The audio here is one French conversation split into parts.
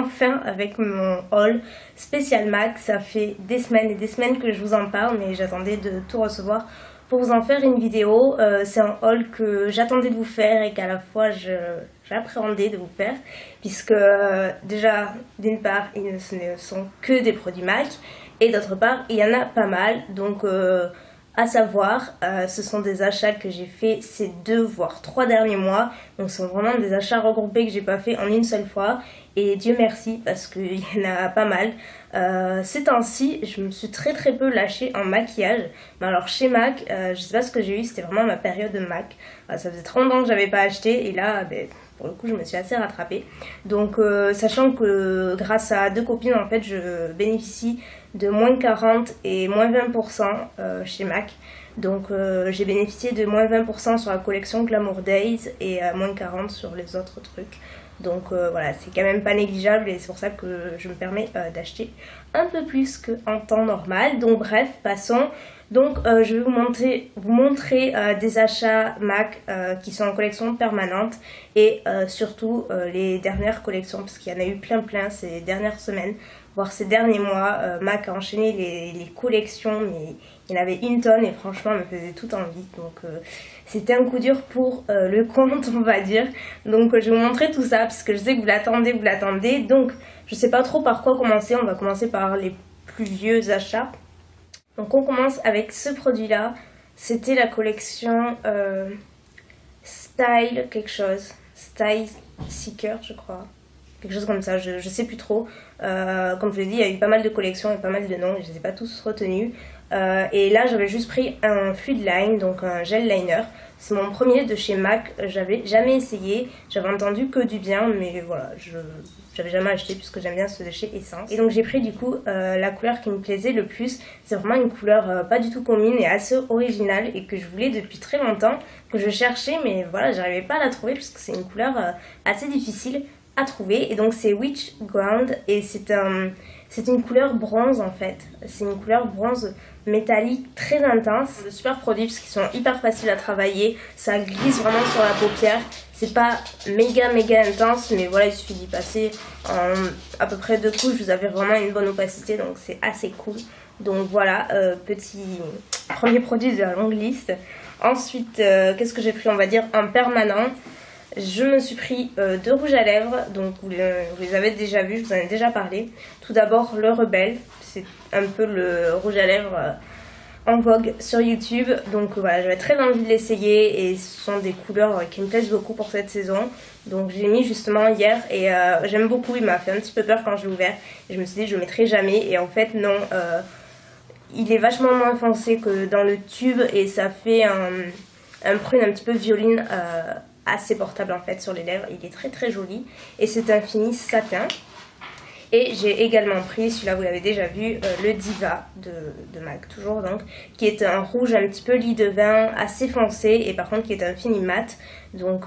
enfin avec mon haul spécial MAC. Ça fait des semaines et des semaines que je vous en parle, mais j'attendais de tout recevoir pour vous en faire une vidéo. C'est un haul que j'attendais de vous faire et qu'à la fois j'appréhendais de vous faire, puisque déjà d'une part ce ne sont que des produits MAC et d'autre part il y en a pas mal. Donc à savoir, ce sont des achats que j'ai fait ces 2 voire 3 derniers mois. Donc ce sont vraiment des achats regroupés que j'ai pas fait en une seule fois. Et Dieu merci parce qu'il y en a pas mal. Ces temps-ci, je me suis très peu lâchée en maquillage. Mais alors chez MAC, je sais pas ce que j'ai eu, c'était vraiment ma période de MAC. Ça faisait 30 ans que j'avais pas acheté et là, pour le coup, je me suis assez rattrapée. Donc sachant que grâce à 2 copines, en fait, je bénéficie de moins 40 et moins 20% chez MAC. Donc j'ai bénéficié de moins 20% sur la collection Glamour Days et moins 40 sur les autres trucs. Donc voilà, c'est quand même pas négligeable et c'est pour ça que je me permets d'acheter un peu plus qu'en temps normal. Donc bref, passons. Donc je vais vous montrer des achats MAC qui sont en collection permanente et surtout les dernières collections, parce qu'il y en a eu plein ces dernières semaines, voire ces derniers mois. MAC a enchaîné les collections, mais il y en avait une tonne et franchement, elle me faisait tout envie. Donc c'était un coup dur pour le compte, on va dire. Donc je vais vous montrer tout ça, parce que je sais que vous l'attendez. Donc je sais pas trop par quoi commencer. On va commencer par les plus vieux achats. Donc on commence avec ce produit-là. C'était la collection Style quelque chose. Style Seeker, je crois. Quelque chose comme ça, je sais plus trop. Comme je l'ai dit, il y a eu pas mal de collections et pas mal de noms, je ne les ai pas tous retenus. Et là, j'avais juste pris un fluid line, donc un gel liner. C'est mon premier de chez MAC, j'avais jamais essayé, j'avais entendu que du bien, mais voilà, j'avais jamais acheté puisque j'aime bien ceux de chez Essence. Et donc j'ai pris du coup la couleur qui me plaisait le plus. C'est vraiment une couleur pas du tout commune et assez originale et que je voulais depuis très longtemps, que je cherchais, mais voilà, j'arrivais pas à la trouver puisque c'est une couleur assez difficile à trouver. Et donc c'est Witch Ground et c'est une couleur bronze en fait. C'est une couleur bronze métallique très intense. De super produits parce qu'ils sont hyper faciles à travailler. Ça glisse vraiment sur la paupière. C'est pas méga intense, mais voilà, il suffit d'y passer en à peu près 2 couches. Vous avez vraiment une bonne opacité, donc c'est assez cool. Donc voilà, petit premier produit de la longue liste. Ensuite, qu'est-ce que j'ai pris, on va dire, en permanent. Je me suis pris 2 rouges à lèvres, donc vous les avez déjà vus, je vous en ai déjà parlé. Tout d'abord le Rebelle, c'est un peu le rouge à lèvres en vogue sur YouTube. Donc voilà, j'avais très envie de l'essayer et ce sont des couleurs qui me plaisent beaucoup pour cette saison. Donc j'ai mis justement hier et j'aime beaucoup, il m'a fait un petit peu peur quand je l'ai ouvert. Et je me suis dit je le mettrai jamais et en fait non, il est vachement moins foncé que dans le tube et ça fait un prune un petit peu violine assez portable en fait sur les lèvres. Il est très joli et c'est un fini satin. Et j'ai également pris, celui-là vous l'avez déjà vu, le Diva de MAC toujours donc, qui est un rouge un petit peu lit de vin, assez foncé et par contre qui est un fini mat. Donc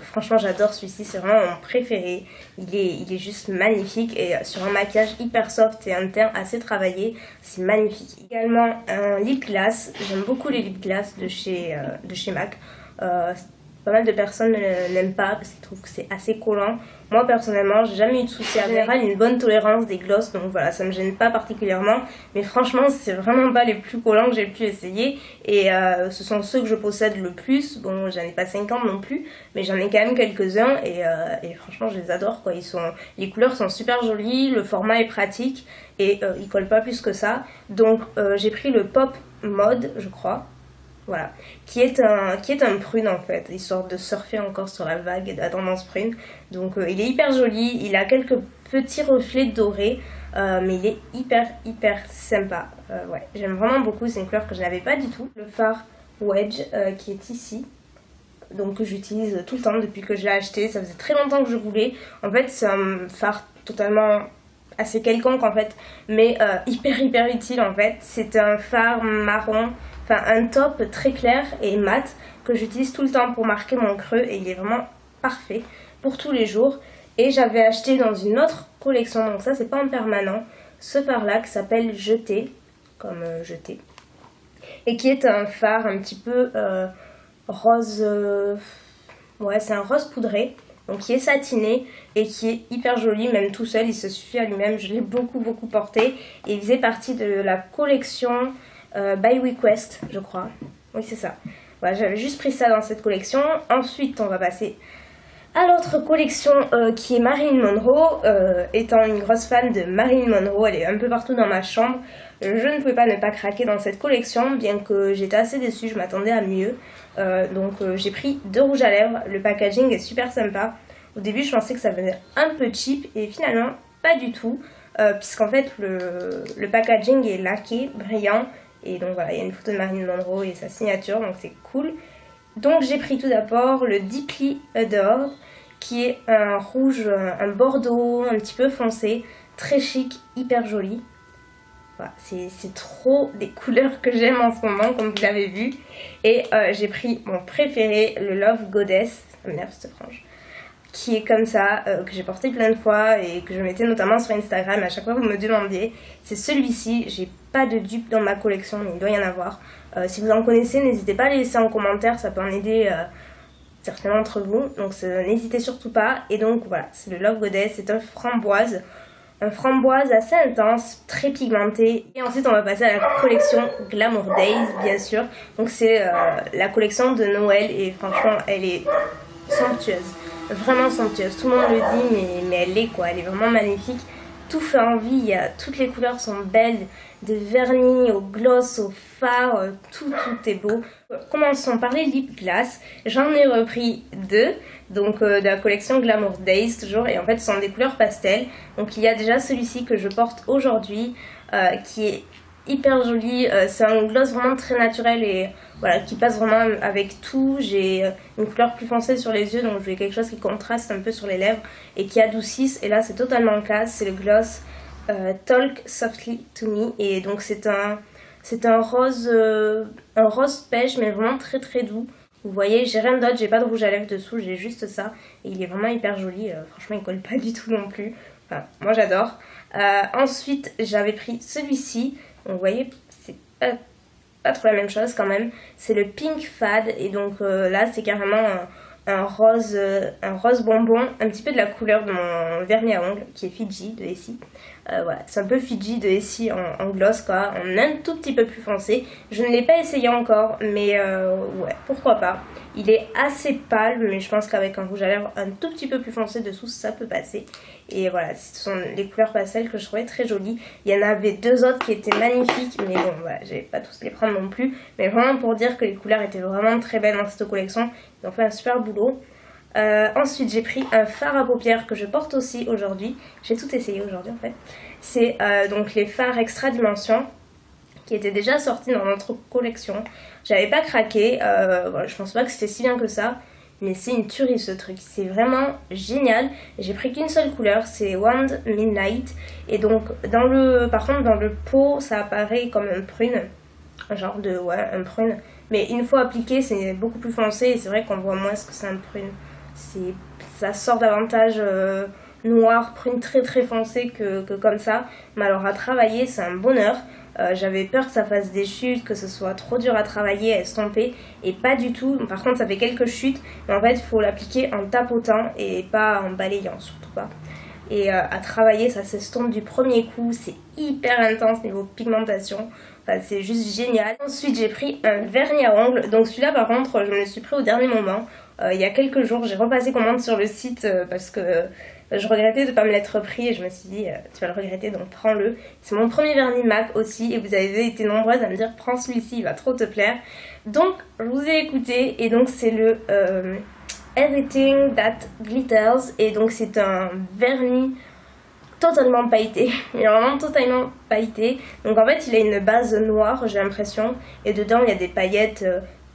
franchement j'adore celui-ci, c'est vraiment mon préféré. Il est juste magnifique et sur un maquillage hyper soft et un teint assez travaillé, c'est magnifique. Également un lip gloss, j'aime beaucoup les lip gloss de chez MAC. Pas mal de personnes n'aiment pas parce qu'ils trouvent que c'est assez collant. Moi personnellement, j'ai jamais eu de souci. En général, une bonne tolérance des gloss, donc voilà, ça me gêne pas particulièrement. Mais franchement, c'est vraiment pas les plus collants que j'ai pu essayer. Et ce sont ceux que je possède le plus. Bon, j'en ai pas 50 non plus, mais j'en ai quand même quelques-uns. Et franchement, je les adore quoi. Les couleurs sont super jolies, le format est pratique et ils collent pas plus que ça. Donc j'ai pris le Pop Mode, je crois. Voilà, qui est un prune en fait, histoire de surfer encore sur la vague de la tendance prune. Donc il est hyper joli, il a quelques petits reflets dorés, mais il est hyper sympa. Ouais, j'aime vraiment beaucoup, c'est une couleur que je n'avais pas du tout. Le fard Wedge qui est ici, donc que j'utilise tout le temps depuis que je l'ai acheté, ça faisait très longtemps que je voulais. En fait c'est un fard totalement assez quelconque en fait, mais hyper utile en fait. C'est un fard marron, enfin un top très clair et mat que j'utilise tout le temps pour marquer mon creux et il est vraiment parfait pour tous les jours. Et j'avais acheté dans une autre collection, donc ça c'est pas en permanent, ce fard là qui s'appelle Jeté, comme jeté, et qui est un fard un petit peu rose, ouais c'est un rose poudré. donc qui est satiné et qui est hyper joli, même tout seul, il se suffit à lui-même. Je l'ai beaucoup porté et il faisait partie de la collection By Request, je crois. Oui, c'est ça. Voilà, j'avais juste pris ça dans cette collection. Ensuite, on va passer à l'autre collection qui est Marilyn Monroe. Étant une grosse fan de Marilyn Monroe, elle est un peu partout dans ma chambre. Je ne pouvais pas ne pas craquer dans cette collection, bien que j'étais assez déçue, je m'attendais à mieux. Donc j'ai pris 2 rouges à lèvres, le packaging est super sympa. Au début je pensais que ça venait un peu cheap et finalement pas du tout, puisqu'en fait le packaging est laqué, brillant. Et donc voilà, il y a une photo de Marilyn Monroe et sa signature, donc c'est cool. Donc j'ai pris tout d'abord le Deeply Adored, qui est un rouge, un bordeaux un petit peu foncé, très chic, hyper joli. Voilà, c'est trop des couleurs que j'aime en ce moment, comme vous l'avez vu. Et j'ai pris mon préféré, le Love Goddess, ça m'énerve cette frange, qui est comme ça, que j'ai porté plein de fois et que je mettais notamment sur Instagram. À chaque fois vous me demandiez, c'est celui-ci. J'ai pas de dupe dans ma collection, mais il doit y en avoir. Si vous en connaissez, n'hésitez pas à les laisser en commentaire, ça peut en aider certains d'entre vous. Donc n'hésitez surtout pas. Et donc voilà, c'est le Love Goddess, c'est un framboise. Un framboise assez intense, très pigmenté. Et ensuite on va passer à la collection Glamour Days, bien sûr. Donc c'est la collection de Noël et franchement elle est somptueuse. Vraiment somptueuse. Tout le monde le dit mais elle l'est quoi, elle est vraiment magnifique. Tout fait envie, toutes les couleurs sont belles, de vernis au gloss, au fard, tout est beau. Commençons par les lip gloss. J'en ai repris 2, donc de la collection Glamour Days toujours, et en fait ce sont des couleurs pastel. Donc il y a déjà celui-ci que je porte aujourd'hui, qui est hyper joli. C'est un gloss vraiment très naturel et voilà, qui passe vraiment avec tout. J'ai une couleur plus foncée sur les yeux, donc je voulais quelque chose qui contraste un peu sur les lèvres et qui adoucisse. Et là c'est totalement classe, c'est le gloss Talk Softly to Me, et donc c'est un rose pêche, mais vraiment très doux. Vous voyez, j'ai rien d'autre, j'ai pas de rouge à lèvres dessous, j'ai juste ça et il est vraiment hyper joli. Franchement il colle pas du tout non plus, enfin moi j'adore. Ensuite j'avais pris celui-ci, donc vous voyez c'est pas trop la même chose quand même, c'est le Pink Fad, et donc là c'est carrément un rose bonbon, un petit peu de la couleur de mon vernis à ongles qui est Fiji de Essie. Voilà, c'est un peu Fiji de Essie en gloss quoi, en un tout petit peu plus foncé. Je ne l'ai pas essayé encore, mais ouais, pourquoi pas. Il est assez pâle, mais je pense qu'avec un rouge à lèvres un tout petit peu plus foncé dessous, ça peut passer. Et voilà, ce sont les couleurs pastel que je trouvais très jolies. Il y en avait 2 autres qui étaient magnifiques, mais bon, voilà, je vais pas tous les prendre non plus. Mais vraiment pour dire que les couleurs étaient vraiment très belles dans cette collection. Ils ont fait un super boulot. Ensuite j'ai pris un fard à paupières que je porte aussi aujourd'hui. J'ai tout essayé aujourd'hui en fait. C'est donc les fards extra dimension qui étaient déjà sortis dans notre collection. J'avais pas craqué, voilà, je pense pas que c'était si bien que ça, mais c'est une tuerie ce truc, c'est vraiment génial. J'ai pris qu'une seule couleur, c'est Wand Midnight, et donc par contre dans le pot ça apparaît comme un prune, un genre de un prune, mais une fois appliqué c'est beaucoup plus foncé et c'est vrai qu'on voit moins ce que c'est un prune. Ça sort davantage noir, prune très foncé que comme ça, mais alors à travailler c'est un bonheur. J'avais peur que ça fasse des chutes, que ce soit trop dur à travailler, à estomper, et pas du tout. Par contre ça fait quelques chutes, mais en fait il faut l'appliquer en tapotant et pas en balayant, surtout pas. Et à travailler ça s'estompe du premier coup, c'est hyper intense niveau pigmentation. Enfin, c'est juste génial. Ensuite j'ai pris un vernis à ongles, donc celui-là par contre je me le suis pris au dernier moment. Il y a quelques jours j'ai repassé commande sur le site parce que je regrettais de ne pas me l'être pris et je me suis dit tu vas le regretter donc prends-le. C'est mon premier vernis MAC aussi et vous avez été nombreuses à me dire prends celui-ci, il va trop te plaire. Donc je vous ai écouté et donc c'est le Everything That Glitters, et donc c'est un vernis totalement pailleté, il est vraiment totalement pailleté. Donc en fait il a une base noire j'ai l'impression, et dedans il y a des paillettes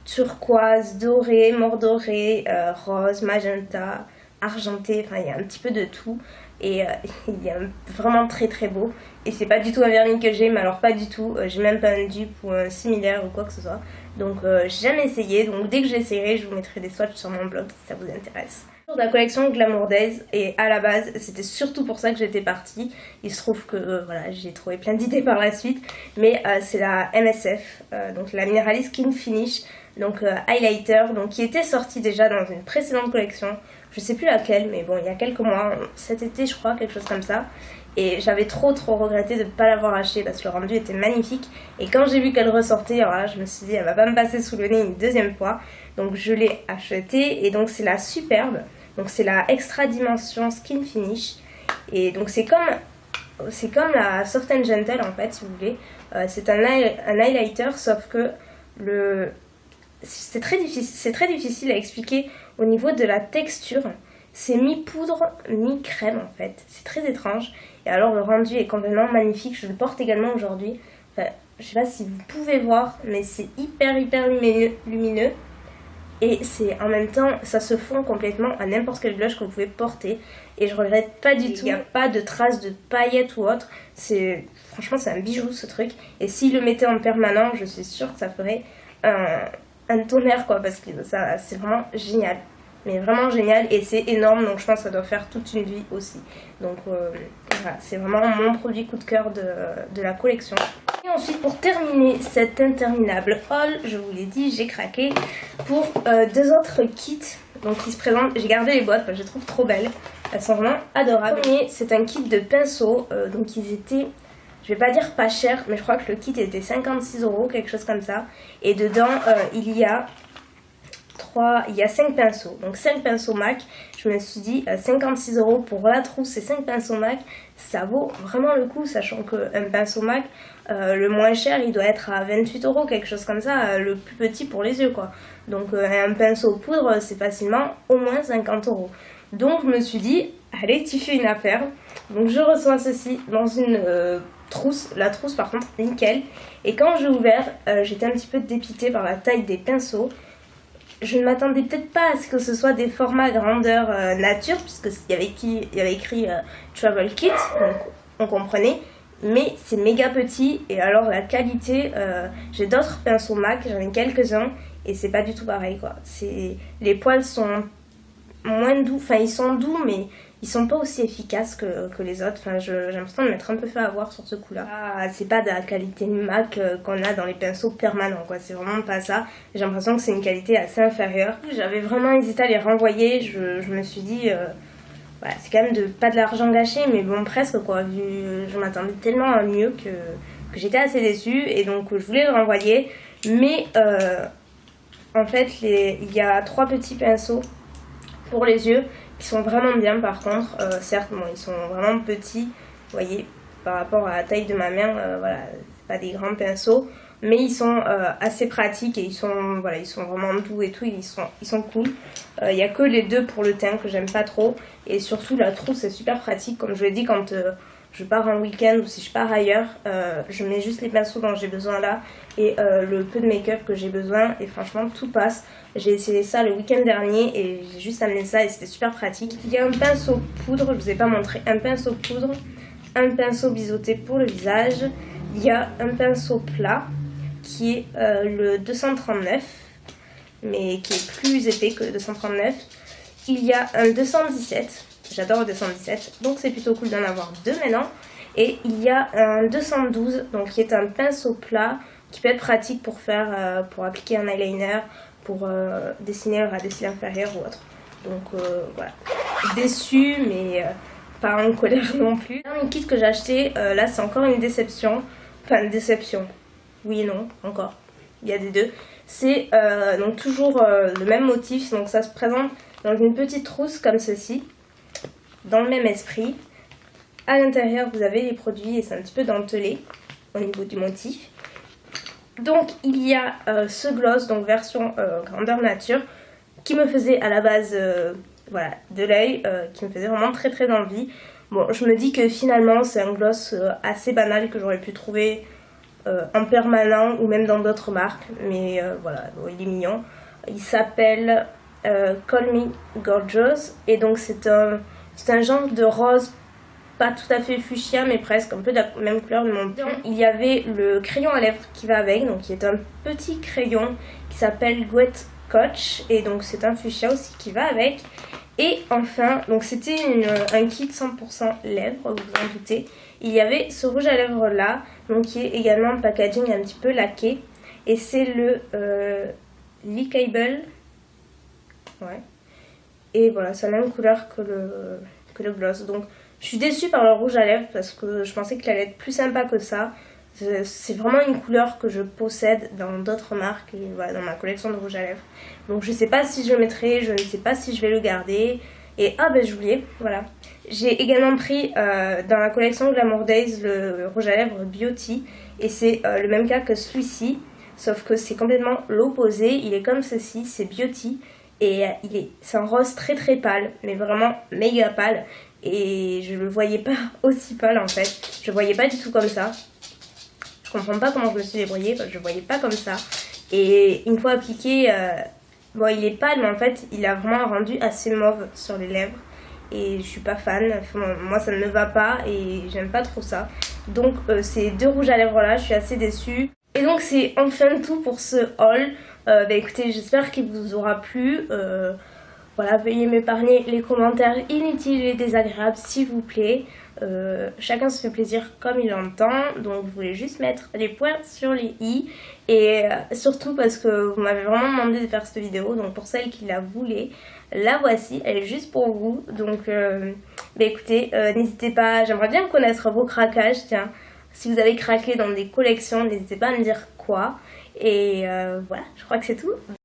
turquoise, doré, mordoré, rose, magenta, argenté, enfin il y a un petit peu de tout et il est vraiment très beau. Et c'est pas du tout un vernis que j'ai, mais alors pas du tout, j'ai même pas un dupe ou un similaire ou quoi que ce soit. Donc j'ai jamais essayé, donc dès que j'essaierai je vous mettrai des swatchs sur mon blog si ça vous intéresse. De la collection Glamour Days, et à la base c'était surtout pour ça que j'étais partie. Il se trouve que voilà, j'ai trouvé plein d'idées par la suite, mais c'est la MSF, donc la Mineralist Skin Finish, donc highlighter, donc qui était sorti déjà dans une précédente collection je sais plus laquelle, mais bon, il y a quelques mois, cet été je crois, quelque chose comme ça. Et j'avais trop regretté de ne pas l'avoir acheté parce que le rendu était magnifique. Et quand j'ai vu qu'elle ressortait, alors là, je me suis dit, elle va pas me passer sous le nez une deuxième fois. Donc je l'ai achetée et donc c'est la Superbe. Donc c'est la Extra Dimension Skin Finish. Et donc c'est comme la Soft and Gentle en fait, si vous voulez. C'est un highlighter, sauf que c'est très difficile à expliquer au niveau de la texture. C'est mi-poudre, mi-crème en fait. C'est très étrange. Et alors le rendu est complètement magnifique. Je le porte également aujourd'hui. Enfin, je sais pas si vous pouvez voir, mais c'est hyper lumineux. Et c'est en même temps, ça se fond complètement à n'importe quel blush que vous pouvez porter. Et je regrette pas du tout. Il n'y a pas de traces de paillettes ou autre. Franchement, c'est un bijou ce truc. Et s'il le mettait en permanent, je suis sûre que ça ferait un tonnerre quoi. Parce que ça, c'est vraiment génial. Mais vraiment génial. Et c'est énorme. Donc je pense que ça doit faire toute une vie aussi. Donc voilà, c'est vraiment mon produit coup de cœur de la collection. Et ensuite, pour terminer cet interminable haul, je vous l'ai dit, j'ai craqué pour deux autres kits donc, qui se présentent. J'ai gardé les boîtes parce que je les trouve trop belles. Elles sont vraiment adorables. Le premier, c'est un kit de pinceaux. Donc ils étaient, je vais pas dire pas cher, mais je crois que le kit était 56 €, quelque chose comme ça. Et dedans, il y a 5 pinceaux. Donc 5 pinceaux MAC. Je me suis dit 56 € pour la trousse et 5 pinceaux MAC, ça vaut vraiment le coup, sachant qu'un pinceau MAC, le moins cher, il doit être à 28 €, quelque chose comme ça, le plus petit pour les yeux quoi. Donc un pinceau poudre, c'est facilement au moins 50 €. Donc je me suis dit, allez, tu fais une affaire. Donc je reçois ceci dans une trousse, la trousse par contre nickel. Et quand j'ai ouvert, j'étais un petit peu dépitée par la taille des pinceaux. Je ne m'attendais peut-être pas à ce que ce soit des formats grandeur nature, puisqu'il y avait écrit Travel Kit, donc on comprenait. Mais c'est méga petit, et alors la qualité, j'ai d'autres pinceaux MAC, j'en ai quelques-uns, et c'est pas du tout pareil quoi. Les poils sont moins doux, enfin ils sont doux, mais ils sont pas aussi efficaces que les autres. Enfin, j'ai l'impression de m'être un peu fait avoir sur ce coup-là. C'est pas de la qualité MAC qu'on a dans les pinceaux permanents, quoi. C'est vraiment pas ça. J'ai l'impression que c'est une qualité assez inférieure. J'avais vraiment hésité à les renvoyer. Je me suis dit, voilà, c'est quand même pas de l'argent gâché, mais bon, presque, quoi. Vu, je m'attendais tellement à mieux que j'étais assez déçue. Et donc, je voulais le renvoyer. Mais, en fait, il y a 3 petits pinceaux pour les yeux qui sont vraiment bien par contre. Certes, bon, ils sont vraiment petits, vous voyez, par rapport à la taille de ma main, voilà, c'est pas des grands pinceaux, mais ils sont assez pratiques et ils sont vraiment doux et tout, ils sont cool. Il n'y a que les deux pour le teint que j'aime pas trop, et surtout la trousse est super pratique, comme je l'ai dit, quand je pars en week-end ou si je pars ailleurs, je mets juste les pinceaux dont j'ai besoin là et le peu de make-up que j'ai besoin, et franchement tout passe. J'ai essayé ça le week-end dernier et j'ai juste amené ça et c'était super pratique. Il y a un pinceau poudre, je ne vous ai pas montré, un pinceau poudre, un pinceau biseauté pour le visage. Il y a un pinceau plat qui est le 239, mais qui est plus épais que le 239. Il y a un 217. J'adore le 217, donc c'est plutôt cool d'en avoir deux maintenant. Et il y a un 212, donc qui est un pinceau plat qui peut être pratique pour appliquer un eyeliner, pour dessiner le ras de cils inférieur ou autre. Donc voilà, déçue mais pas en colère non plus. Un kit que j'ai acheté, là c'est encore une déception. Enfin une déception, oui et non, encore, il y a des deux. C'est donc toujours le même motif, donc ça se présente dans une petite trousse comme ceci, dans le même esprit. À l'intérieur vous avez les produits et c'est un petit peu dentelé au niveau du motif. Donc il y a ce gloss, donc version grandeur nature, qui me faisait à la base voilà, de l'œil, qui me faisait vraiment très très envie. Bon, je me dis que finalement c'est un gloss assez banal que j'aurais pu trouver en permanent ou même dans d'autres marques, mais voilà, bon, il est mignon. Il s'appelle Call Me Gorgeous et donc c'est un genre de rose, pas tout à fait fuchsia mais presque, un peu de la même couleur de mon teint. Il y avait le crayon à lèvres qui va avec, donc qui est un petit crayon qui s'appelle Gouette Coach et donc c'est un fuchsia aussi qui va avec. Et enfin, donc c'était un kit 100% lèvres, vous vous en doutez. Il y avait ce rouge à lèvres là, donc qui est également un packaging un petit peu laqué. Et c'est le Lickable. Ouais. Et voilà, c'est la même couleur que le gloss. Donc je suis déçue par le rouge à lèvres parce que je pensais qu'il allait être plus sympa que ça. C'est vraiment une couleur que je possède dans d'autres marques et voilà, dans ma collection de rouge à lèvres. Donc je sais pas si je le mettrai, je ne sais pas si je vais le garder. Et ah ben j'oubliais, voilà. J'ai également pris dans la collection Glamour Days le rouge à lèvres Beauty. Et c'est le même cas que celui-ci. Sauf que c'est complètement l'opposé. Il est comme ceci, c'est Beauty. Et c'est un rose très très pâle, mais vraiment méga pâle. Et je le voyais pas aussi pâle en fait. Je le voyais pas du tout comme ça. Je comprends pas comment je me suis débrouillée, je le voyais pas comme ça. Et une fois appliqué, bon il est pâle, mais en fait il a vraiment un rendu assez mauve sur les lèvres. Et je suis pas fan, enfin, moi ça ne me va pas et j'aime pas trop ça. Donc ces deux rouges à lèvres là, je suis assez déçue. Et donc c'est enfin tout pour ce haul. Bah écoutez, j'espère qu'il vous aura plu. Voilà, veuillez m'épargner les commentaires inutiles et désagréables s'il vous plaît. Chacun se fait plaisir comme il entend, donc je voulais juste mettre les points sur les i. Et surtout parce que vous m'avez vraiment demandé de faire cette vidéo, donc pour celles qui la voulaient, la voici, elle est juste pour vous. Donc bah écoutez, n'hésitez pas, j'aimerais bien connaître vos craquages, tiens. Si vous avez craqué dans des collections, n'hésitez pas à me dire quoi. Et voilà, je crois que c'est tout.